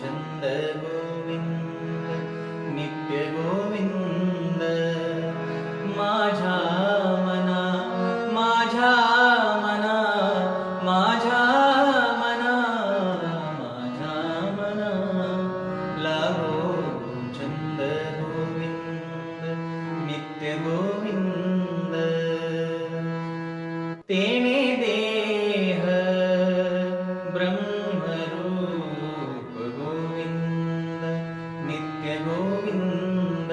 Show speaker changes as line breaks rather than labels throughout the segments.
छंद गोविंद नित्य गोविंद माझ्या मना माझ्या मना माझ्या मना माझ्या मना लागो छंद गोविंद नित्य गोविंद तेने देह ब्रह्मरूप गोविंद नित्य गोविंद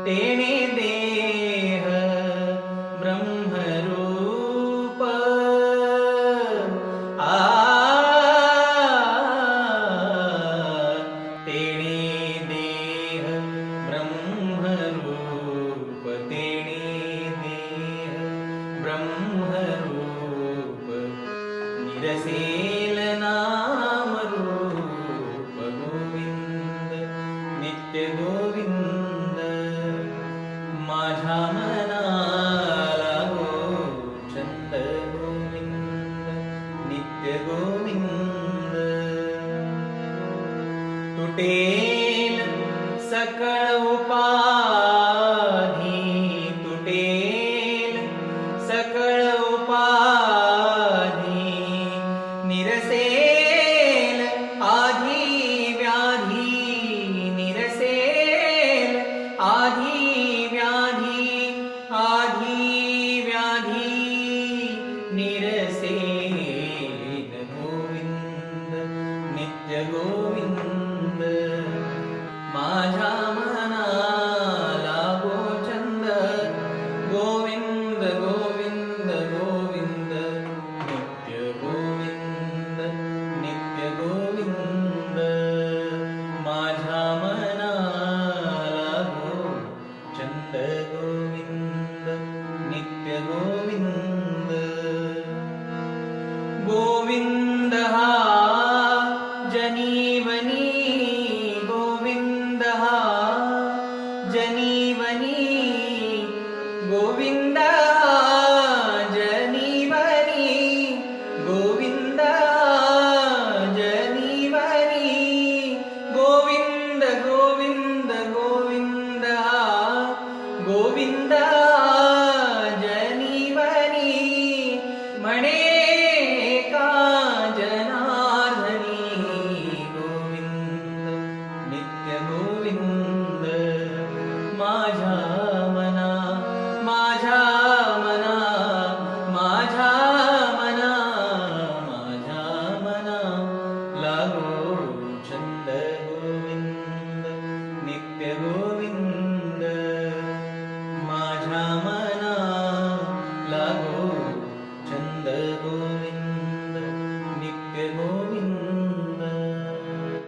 तेने देह ब्रह्मरूप तेने देह ब्रह्मरूप तेने देह ब्रह्मरूप निरसेल नामरूप गोविंद नित्य गोविंद माझ्या मनाला गो छंद गोविंद नित्य गोविंद तुटेल सकळ उपाधी तुटेल सकळ उपाधी निरसेल आधी व्याधी निरसेल आधी व्याधी निरसेल गोविंद नित्य गोविंद